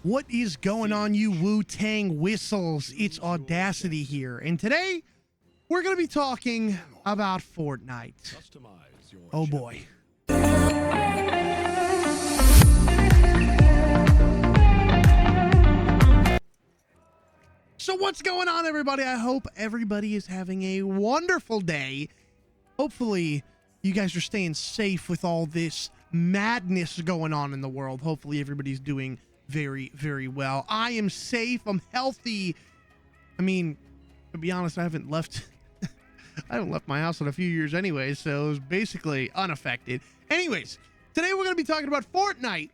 What is going on, you Wu-Tang whistles? It's Audacity here, and today we're going to be talking about Fortnite. Oh boy. So what's going on, everybody? I hope everybody is having a wonderful day. Hopefully you guys are staying safe with all this madness going on in the world. Hopefully everybody's doing very, very well. I am safe. I'm healthy. I mean, to be honest, I haven't left my house in a few years anyway, so it was basically unaffected. Anyways, today we're going to be talking about Fortnite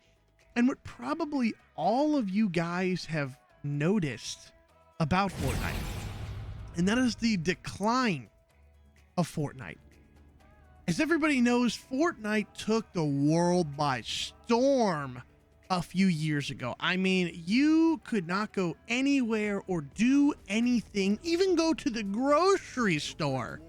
and what probably all of you guys have noticed about Fortnite, and that is the decline of Fortnite. As everybody knows, Fortnite took the world by storm a few years ago. I mean, you could not go anywhere or do anything, even go to the grocery store,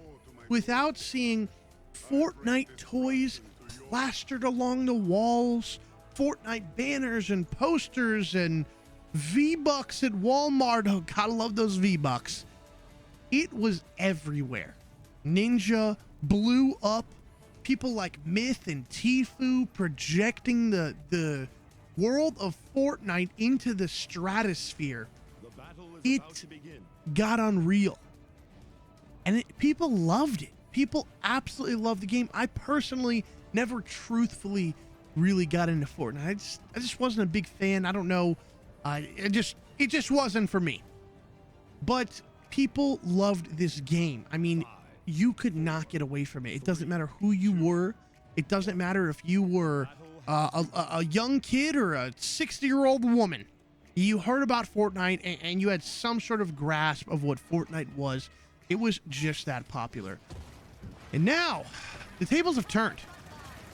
without seeing Fortnite toys plastered along the walls, Fortnite banners and posters, and V-Bucks at Walmart. Oh, gotta love those V-Bucks. It was everywhere. Ninja blew up. People like Myth and Tfue projecting the world of Fortnite into the stratosphere. It got unreal, and people loved it. People absolutely loved the game. I personally never truthfully really got into Fortnite. I just wasn't a big fan. I don't know. It just wasn't for me. But people loved this game. I mean, you could not get away from it. It doesn't matter who you were. It doesn't matter if you were a young kid or a 60-year-old woman. You heard about Fortnite and you had some sort of grasp of what Fortnite was. It was just that popular. And now the tables have turned.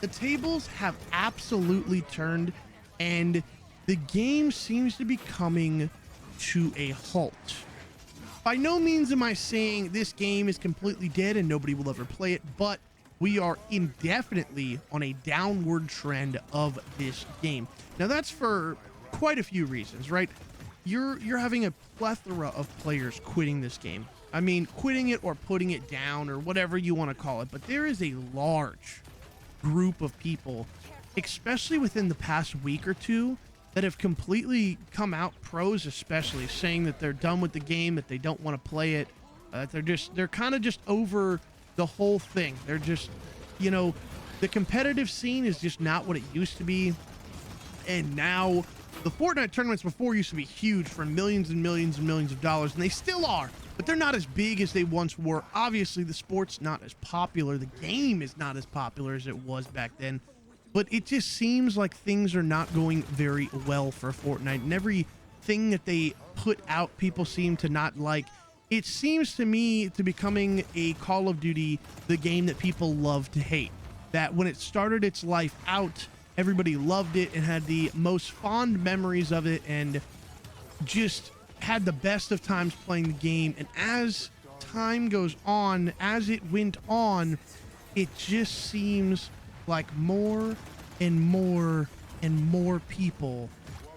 The tables have absolutely turned, and the game seems to be coming to a halt. By no means am I saying this game is completely dead and nobody will ever play it, but we are indefinitely on a downward trend of this game. Now that's for quite a few reasons, right? You're having a plethora of players quitting this game. I mean, quitting it or putting it down or whatever you want to call it, but there is a large group of people, especially within the past week or two, that have completely come out, pros especially, saying that they're done with the game, that they don't want to play it, they're kind of just over the whole thing. They're just, you know, the competitive scene is just not what it used to be. And now the Fortnite tournaments before used to be huge, for millions and millions and millions of dollars, and they still are, but they're not as big as they once were. Obviously the sport's not as popular, the game is not as popular as it was back then, but it just seems like things are not going very well for Fortnite, and everything that they put out people seem to not like. It seems to me to becoming a Call of Duty, the game that people love to hate. That when it started its life out, everybody loved it and had the most fond memories of it and just had the best of times playing the game. And as time goes on, as it went on, it just seems like more and more and more people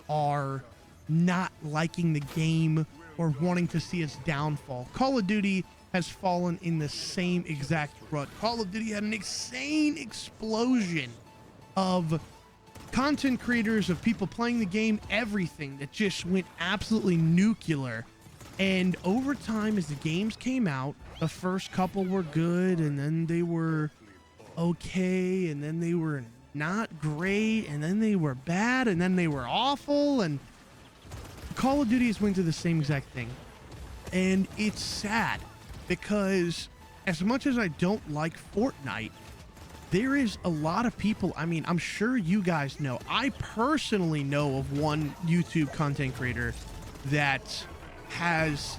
are not liking the game or wanting to see its downfall. Call of Duty has fallen in the same exact rut. Call of Duty had an insane explosion of content creators, of people playing the game, everything that just went absolutely nuclear. And over time, as the games came out, the first couple were good, and then they were okay, and then they were not great, and then they were bad, and then they were awful, and Call of Duty is going through the same exact thing. And it's sad because as much as I don't like Fortnite, there is a lot of people, I mean, I'm sure you guys know, I personally know of one YouTube content creator that has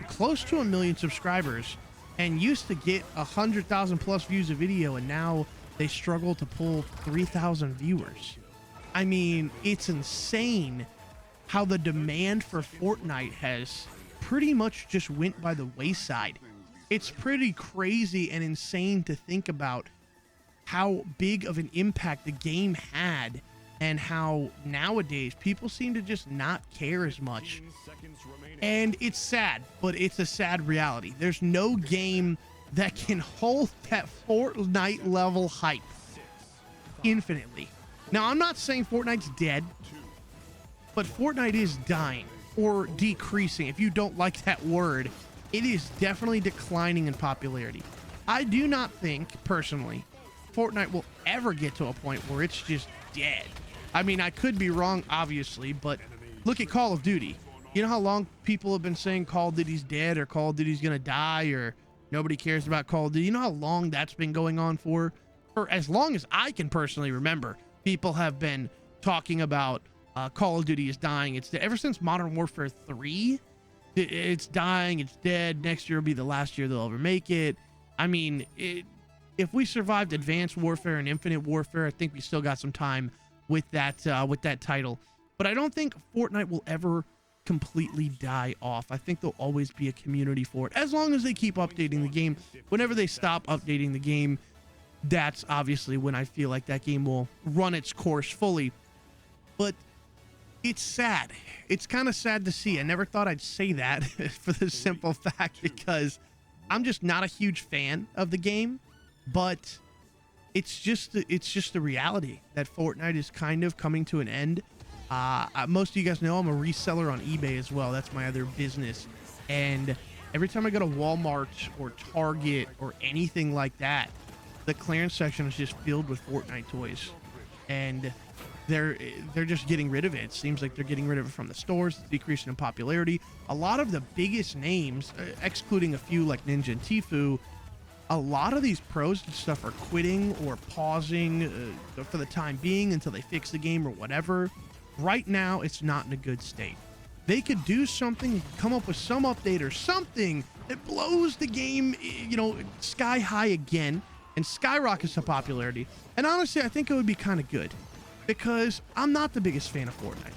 close to 1 million subscribers and used to get 100,000 plus views a video, and now they struggle to pull 3,000 viewers. I mean, it's insane how the demand for Fortnite has pretty much just went by the wayside. It's pretty crazy and insane to think about how big of an impact the game had and how nowadays people seem to just not care as much. And it's sad, but it's a sad reality. There's no game that can hold that Fortnite level hype infinitely. Now, I'm not saying Fortnite's dead, but Fortnite is dying or decreasing. If you don't like that word, it is definitely declining in popularity. I do not think, personally, Fortnite will ever get to a point where it's just dead. I mean, I could be wrong, obviously, but look at Call of Duty. You know how long people have been saying Call of Duty's dead or Call of Duty's gonna die or nobody cares about Call of Duty? You know how long that's been going on for? For as long as I can personally remember, people have been talking about Call of Duty is dying. It's ever since Modern Warfare 3, it's dying, it's dead. Next year will be the last year they'll ever make it. I mean, if we survived Advanced Warfare and Infinite Warfare, I think we still got some time with that title. But I don't think Fortnite will ever completely die off. I think there'll always be a community for it, as long as they keep updating the game. Whenever they stop updating the game, that's obviously when I feel like that game will run its course fully. But it's sad. It's kind of sad to see. I never thought I'd say that for the simple fact because I'm just not a huge fan of the game, but it's just the reality that Fortnite is kind of coming to an end. Most of you guys know I'm a reseller on eBay as well. That's my other business. And every time I go to Walmart or Target or anything like that, the clearance section is just filled with Fortnite toys. And they're just getting rid of it. It seems like they're getting rid of it from the stores. It's decreasing in popularity. A lot of the biggest names, excluding a few like Ninja and Tfue, a lot of these pros and stuff are quitting or pausing for the time being until they fix the game or whatever. Right now, it's not in a good state. They could do something, come up with some update or something that blows the game, sky high again and skyrockets the popularity. And honestly, I think it would be kind of good because I'm not the biggest fan of Fortnite.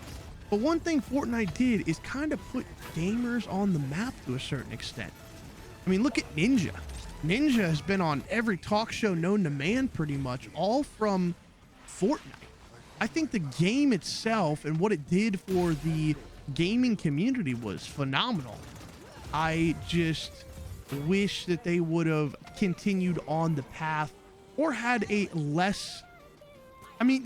But one thing Fortnite did is kind of put gamers on the map to a certain extent. I mean, look at Ninja. Ninja has been on every talk show known to man pretty much, all from Fortnite. I think the game itself and what it did for the gaming community was phenomenal. I just wish that they would have continued on the path or had a less... I mean,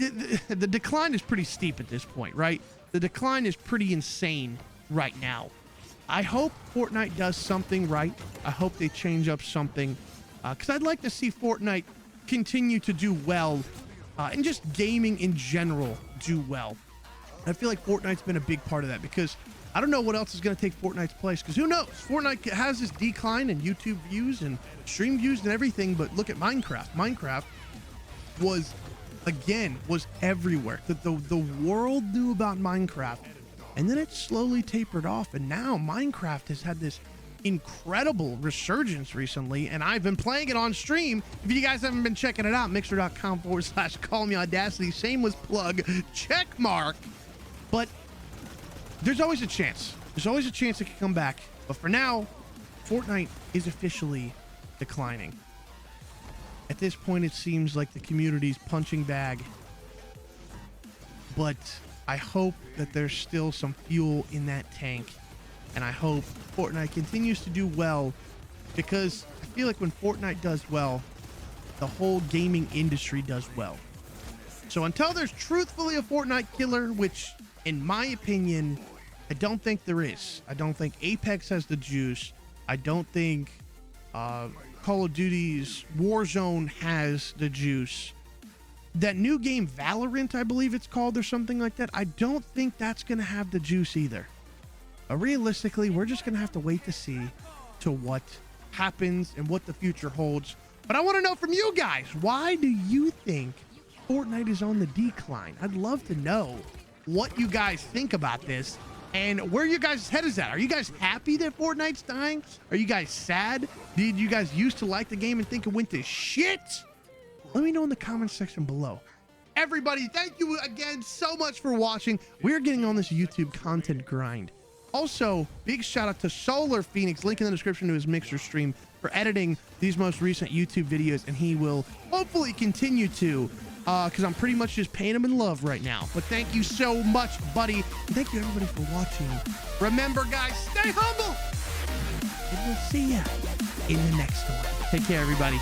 the decline is pretty steep at this point, right? The decline is pretty insane right now. I hope Fortnite does something right. I hope they change up something because I'd like to see Fortnite continue to do well and just gaming in general do well. I feel like Fortnite's been a big part of that because I don't know what else is going to take Fortnite's place because who knows? Fortnite has this decline in YouTube views and stream views and everything, but look at Minecraft. Minecraft was everywhere. The world knew about Minecraft, and then it slowly tapered off, and now Minecraft has had this incredible resurgence recently, and I've been playing it on stream. If you guys haven't been checking it out, mixer.com/callmeaudacity, shameless plug, check mark. But there's always a chance. There's always a chance it can come back. But for now, Fortnite is officially declining. At this point, it seems like the community's punching bag. But I hope that there's still some fuel in that tank. And I hope Fortnite continues to do well because I feel like when Fortnite does well, the whole gaming industry does well. So until there's truthfully a Fortnite killer, which in my opinion, I don't think there is. I don't think Apex has the juice. I don't think Call of Duty's Warzone has the juice. That new game Valorant, I believe it's called, or something like that, I don't think that's going to have the juice either. Realistically, we're just going to have to wait to see to what happens and what the future holds. But I want to know from you guys, why do you think Fortnite is on the decline? I'd love to know what you guys think about this and where your guys' head is at. Are you guys happy that Fortnite's dying? Are you guys sad? Did you guys used to like the game and think it went to shit? Let me know in the comments section below. Everybody, thank you again so much for watching. We're getting on this YouTube content grind. Also, big shout out to Solar Phoenix, link in the description to his Mixer stream, for editing these most recent YouTube videos, and he will hopefully continue to because I'm pretty much just paying him in love right now. But thank you so much, buddy. Thank you, everybody, for watching. Remember, guys, stay humble. And we'll see ya in the next one. Take care, everybody.